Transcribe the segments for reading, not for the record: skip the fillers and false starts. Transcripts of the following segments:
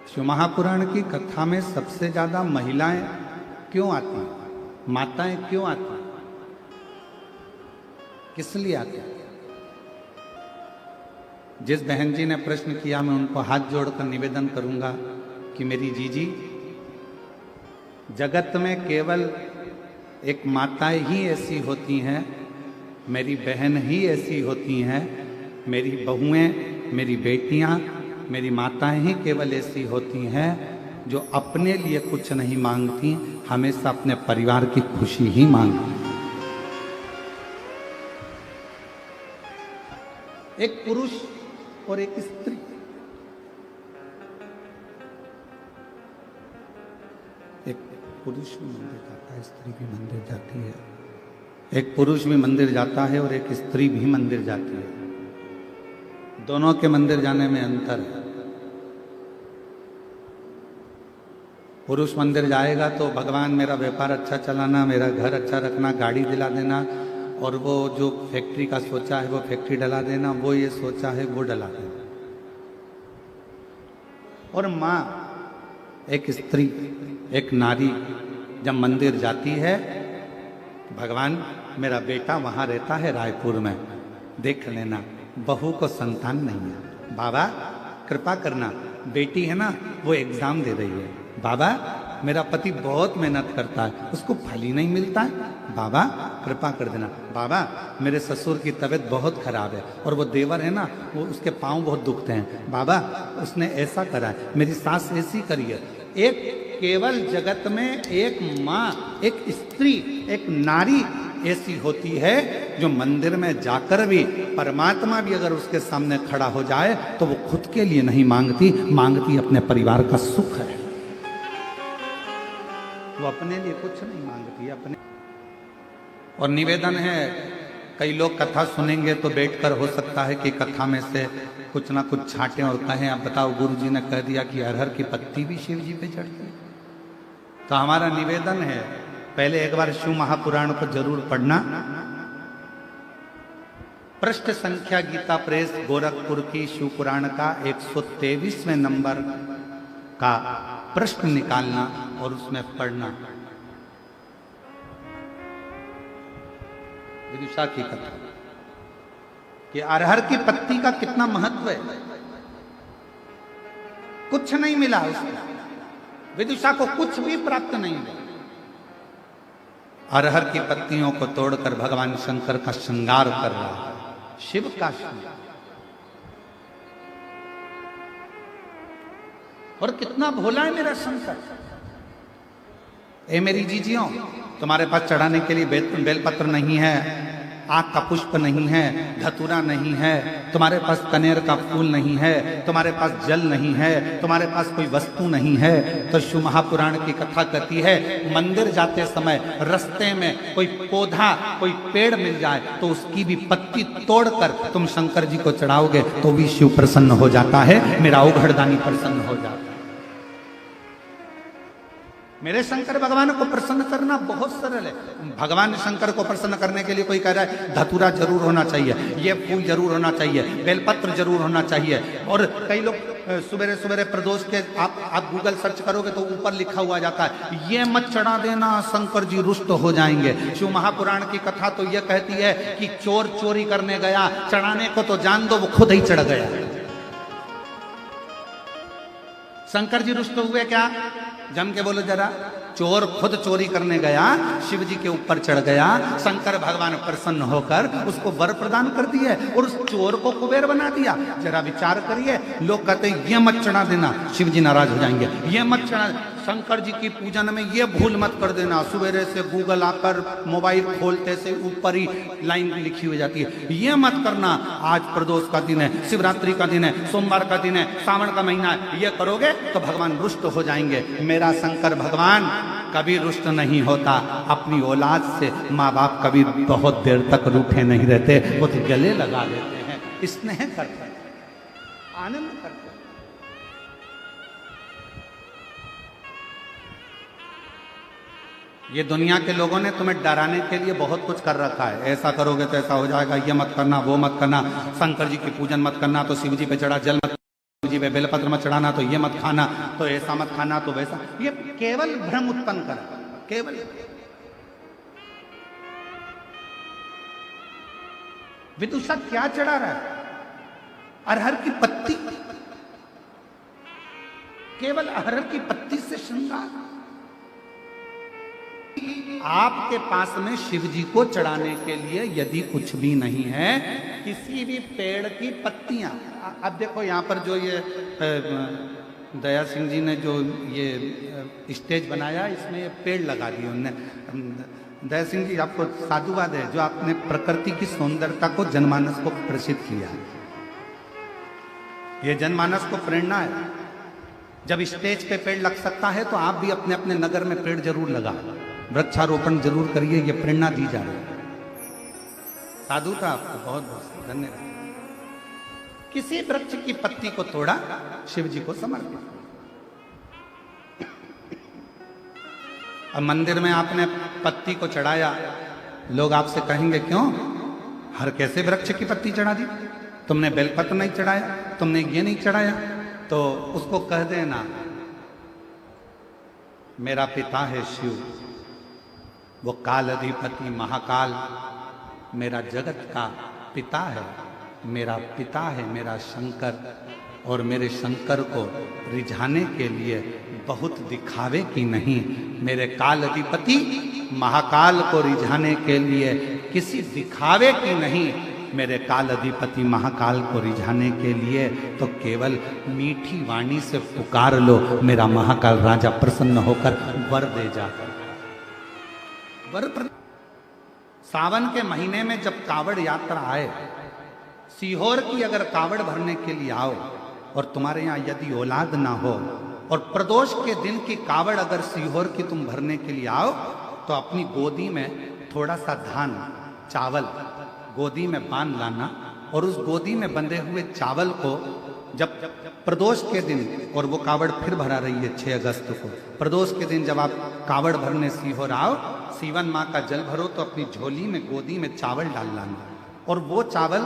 शिव महापुराण की कथा में सबसे ज्यादा महिलाएं क्यों आती हैं, माताएं क्यों आती हैं, किस लिए आती हैं? जिस बहन जी ने प्रश्न किया मैं उनको हाथ जोड़कर निवेदन करूंगा कि मेरी जीजी, जगत में केवल एक माताएं ही ऐसी होती हैं, मेरी बहन ही ऐसी होती हैं, मेरी बहुएं, मेरी बेटियां, मेरी माताएं ही केवल ऐसी होती हैं जो अपने लिए कुछ नहीं मांगती, हमेशा अपने परिवार की खुशी ही मांगती। एक पुरुष और एक स्त्री, एक पुरुष भी मंदिर जाता है, स्त्री भी मंदिर जाती है। एक पुरुष भी मंदिर जाता है और एक स्त्री भी मंदिर जाती है। दोनों के मंदिर जाने में अंतर है। पुरुष मंदिर जाएगा तो भगवान मेरा व्यापार अच्छा चलाना, मेरा घर अच्छा रखना, गाड़ी दिला देना, और वो जो फैक्ट्री का सोचा है वो फैक्ट्री डला देना, वो ये सोचा है वो डला देना। और माँ, एक स्त्री, एक नारी जब मंदिर जाती है, भगवान मेरा बेटा वहां रहता है रायपुर में, देख लेना, बहू को संतान नहीं है, बाबा कृपा करना, बेटी है ना वो एग्जाम दे रही है, बाबा मेरा पति बहुत मेहनत करता है, उसको फल ही नहीं मिलता है, बाबा कृपा कर देना, बाबा मेरे ससुर की तबीयत बहुत खराब है और वो देवर है ना वो उसके पांव बहुत दुखते हैं, बाबा उसने ऐसा करा है, मेरी सास ऐसी करी है। एक केवल जगत में एक माँ, एक स्त्री, एक नारी ऐसी होती है जो मंदिर में जाकर भी, परमात्मा भी अगर उसके सामने खड़ा हो जाए तो वो खुद के लिए नहीं मांगती, मांगती अपने परिवार का सुख है, वो अपने लिए कुछ नहीं मांगती अपने। और निवेदन है, कई लोग कथा सुनेंगे तो बैठकर हो सकता है कि कथा में से कुछ ना कुछ छांटें और कहें, आप बताओ गुरुजी ने कह दिया कि अरहर की पत्ती भी शिव जी पे चढ़ती है। तो हमारा निवेदन है, पहले एक बार शिव महापुराण को जरूर पढ़ना। पृष्ठ संख्या गीता प्रेस गोरखपुर की शिव पुराण का 123वें नंबर का प्रश्न निकालना और उसमें पढ़ना। विदिशा की कथा कि अरहर की पत्ती का कितना महत्व है। कुछ नहीं मिला उसको, विदिशा को कुछ भी प्राप्त नहीं हुआ। अरहर की पत्तियों को तोड़कर भगवान शंकर का श्रृंगार कर रहा है, शिव का श्रृंगार। और कितना भोला है मेरा शंकर। ए मेरी जीजियों, तुम्हारे पास चढ़ाने के लिए बेलपत्र नहीं है, आग का पुष्प नहीं है, धतूरा नहीं है, तुम्हारे पास कनेर का फूल नहीं है, तुम्हारे पास जल नहीं है, तुम्हारे पास कोई वस्तु नहीं है, तो शिव महापुराण की कथा कहती है, मंदिर जाते समय रास्ते में कोई पौधा, कोई पेड़ मिल जाए तो उसकी भी पत्ती तोड़कर तुम शंकर जी को चढ़ाओगे तो भी शिव प्रसन्न हो जाता है, मेरा औघड़दानी प्रसन्न हो जाता है। मेरे शंकर भगवान को प्रसन्न करना बहुत सरल है। भगवान शंकर को प्रसन्न करने के लिए कोई कह रहा है धतूरा जरूर होना चाहिए, ये फूल जरूर होना चाहिए, बेलपत्र जरूर होना चाहिए। और कई लोग सुबेरे सुबेरे प्रदोष के आप गूगल सर्च करोगे तो ऊपर लिखा हुआ जाता है, ये मत चढ़ा देना शंकर जी रुष्ट हो जाएंगे। शिव महापुराण की कथा तो यह कहती है कि चोर चोरी करने गया, चढ़ाने को तो जान दो वो खुद ही चढ़ गया। शंकर जी रुष्ट हुए क्या? जम के बोलो जरा। चोर खुद चोरी करने गया, शिव जी के ऊपर चढ़ गया, शंकर भगवान प्रसन्न होकर उसको वर प्रदान कर दिए और उस चोर को कुबेर बना दिया। जरा विचार करिए, लोग कहते हैं ये मत चढ़ा देना, शिव जी नाराज हो जाएंगे, ये मत चढ़ा, शंकर जी की पूजन में ये भूल मत कर देना। सुबेरे से गूगल आकर मोबाइल खोलते से ऊपर ही लाइन लिखी हुई जाती है, ये मत करना, आज प्रदोष का दिन है, शिवरात्रि का दिन है, सोमवार का दिन है, सावन का महीना है, ये करोगे तो भगवान रुष्ट हो जाएंगे। मेरा शंकर भगवान कभी रुष्ट नहीं होता। अपनी औलाद से माँ बाप कभी बहुत देर तक रूठे नहीं रहते, वो तो गले लगा लेते हैं, स्नेह करते हैं, आनंद करते हैं। ये दुनिया के लोगों ने तुम्हें डराने के लिए बहुत कुछ कर रखा है, ऐसा करोगे तो ऐसा हो जाएगा, ये मत करना, वो मत करना, शंकर जी की पूजन मत करना, तो शिव जी पे चढ़ा जल मत जी पे बेलपत्र मत चढ़ाना, तो ये मत खाना, तो ऐसा मत खाना, तो वैसा। ये केवल भ्रम उत्पन्न करा, केवल। विदुषा क्या चढ़ा रहा है? अरहर की पत्ती, केवल अरहर की पत्ती से श्रृंगार। आपके पास में शिव जी को चढ़ाने के लिए यदि कुछ भी नहीं है, किसी भी पेड़ की पत्तियां, अब देखो यहां पर जो ये दया सिंह जी ने जो ये स्टेज बनाया, इसमें ये पेड़ लगा दिए उन्होंने। दया सिंह जी, आपको साधुवाद है जो आपने प्रकृति की सौंदर्यता को जनमानस को प्रसिद्ध किया। ये जनमानस को प्रेरणा है। जब स्टेज पे पेड़ लग सकता है तो आप भी अपने अपने नगर में पेड़ जरूर लगा, वृक्षारोपण जरूर करिए, ये प्रेरणा दी जा रही है। साधु था आपको बहुत बहुत धन्यवाद। किसी वृक्ष की पत्ती को तोड़ा, शिव जी को समर्पित। अब मंदिर में आपने पत्ती को चढ़ाया, लोग आपसे कहेंगे क्यों हर कैसे वृक्ष की पत्ती चढ़ा दी, तुमने बेलपत्र नहीं चढ़ाया, तुमने ये नहीं चढ़ाया। तो उसको कह देना, मेरा पिता है शिव, वो काल अधिपति महाकाल मेरा जगत का पिता है, मेरा पिता है मेरा शंकर, और मेरे शंकर को रिझाने के लिए बहुत दिखावे की नहीं, मेरे काल अधिपति महाकाल को रिझाने के लिए किसी दिखावे की नहीं, मेरे काल अधिपति महाकाल को रिझाने के लिए तो केवल मीठी वाणी से पुकार लो, मेरा महाकाल राजा प्रसन्न होकर वर दे जाकर। सावन के महीने में जब कावड़ यात्रा आए, सीहोर की अगर कावड़ भरने के लिए आओ और तुम्हारे यहाँ यदि औलाद ना हो, और प्रदोष के दिन की कावड़ अगर सीहोर की तुम भरने के लिए आओ, तो अपनी गोदी में थोड़ा सा धान चावल गोदी में बांध लाना, और उस गोदी में बंधे हुए चावल को जब प्रदोष के दिन, और वो कावड़ फिर भरा रही है 6 अगस्त को, प्रदोष के दिन जब आप कावड़ भरने सीहोर आओ, सीवन माँ का जल भरो तो अपनी झोली में गोदी में चावल डाल लाना, और वो चावल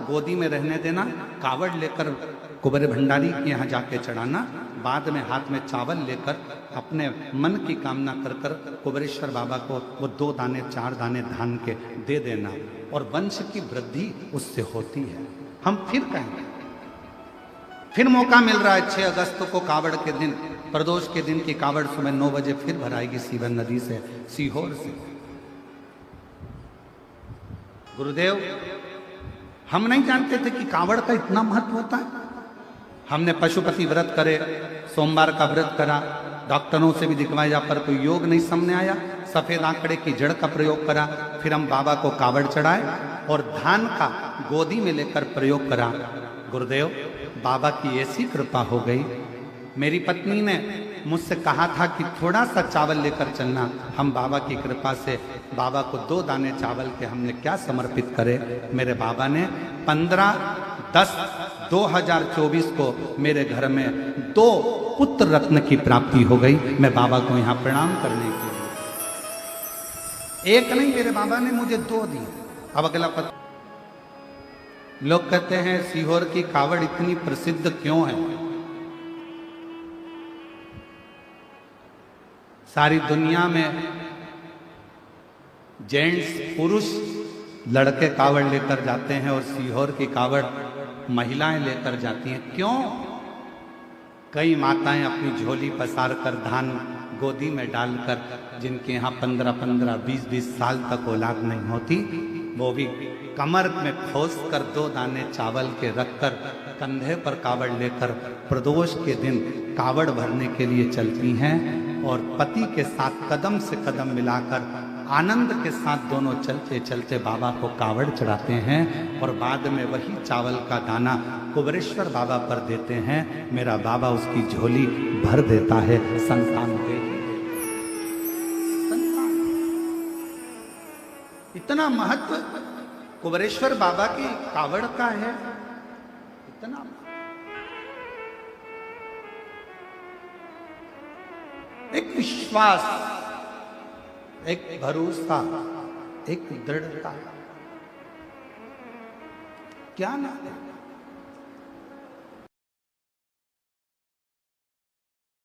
गोदी में रहने देना, कावड़ लेकर कुबेर भंडारी के यहाँ जाके चढ़ाना, बाद में हाथ में चावल लेकर अपने मन की कामना कर कर कुबेरेश्वर बाबा को वो 2 दाने 4 दाने धान के दे देना, और वंश की वृद्धि उससे होती है। हम फिर कहेंगे, फिर मौका मिल रहा है 6 अगस्त को कावड़ के दिन, प्रदोष के दिन की कावड़ सुबह 9 बजे फिर भराएगी सीवन नदी से, सीहोर से। गुरुदेव, हम नहीं जानते थे कि कावड़ का इतना महत्व होता है। हमने पशुपति व्रत करे, सोमवार का व्रत करा, डॉक्टरों से भी दिखवाया पर कोई योग नहीं सामने आया, सफेद आंकड़े की जड़ का प्रयोग करा, फिर हम बाबा को कावड़ चढ़ाए और धान का गोदी में लेकर प्रयोग करा। गुरुदेव, बाबा की ऐसी कृपा हो गई, मेरी पत्नी ने मुझसे कहा था कि थोड़ा सा चावल लेकर चलना, हम बाबा की कृपा से बाबा को 2 दाने चावल के हमने क्या समर्पित करे, मेरे बाबा ने 15/10/2024 को मेरे घर में 2 पुत्र रत्न की प्राप्ति हो गई। मैं बाबा को यहाँ प्रणाम करने के लिए, एक नहीं मेरे बाबा ने मुझे 2 दिए। अब अगला पत्र, लोग कहते हैं सीहोर की कावड़ इतनी प्रसिद्ध क्यों है? सारी दुनिया में जेंट्स पुरुष लड़के कावड़ लेकर जाते हैं और सीहोर की कावड़ महिलाएं लेकर जाती हैं। क्यों? कई माताएं अपनी झोली पसार कर धान गोदी में डालकर, जिनके यहाँ 15-15, 20-20 साल तक औलाद नहीं होती, वो भी कमर में खोस कर 2 दाने चावल के रखकर कंधे पर कावड़ लेकर प्रदोष के दिन कावड़ भरने के लिए चलती हैं, और पति के साथ कदम से कदम मिलाकर आनंद के साथ दोनों चलते चलते बाबा को कावड़ चढ़ाते हैं, और बाद में वही चावल का दाना कुबेरेश्वर बाबा पर देते हैं। मेरा बाबा उसकी झोली भर देता है, संतान दे। इतना महत्व कुबेरेश्वर बाबा की कावड़ का है, इतना। एक विश्वास, एक भरोसा, एक दृढ़ता, क्या नाम है?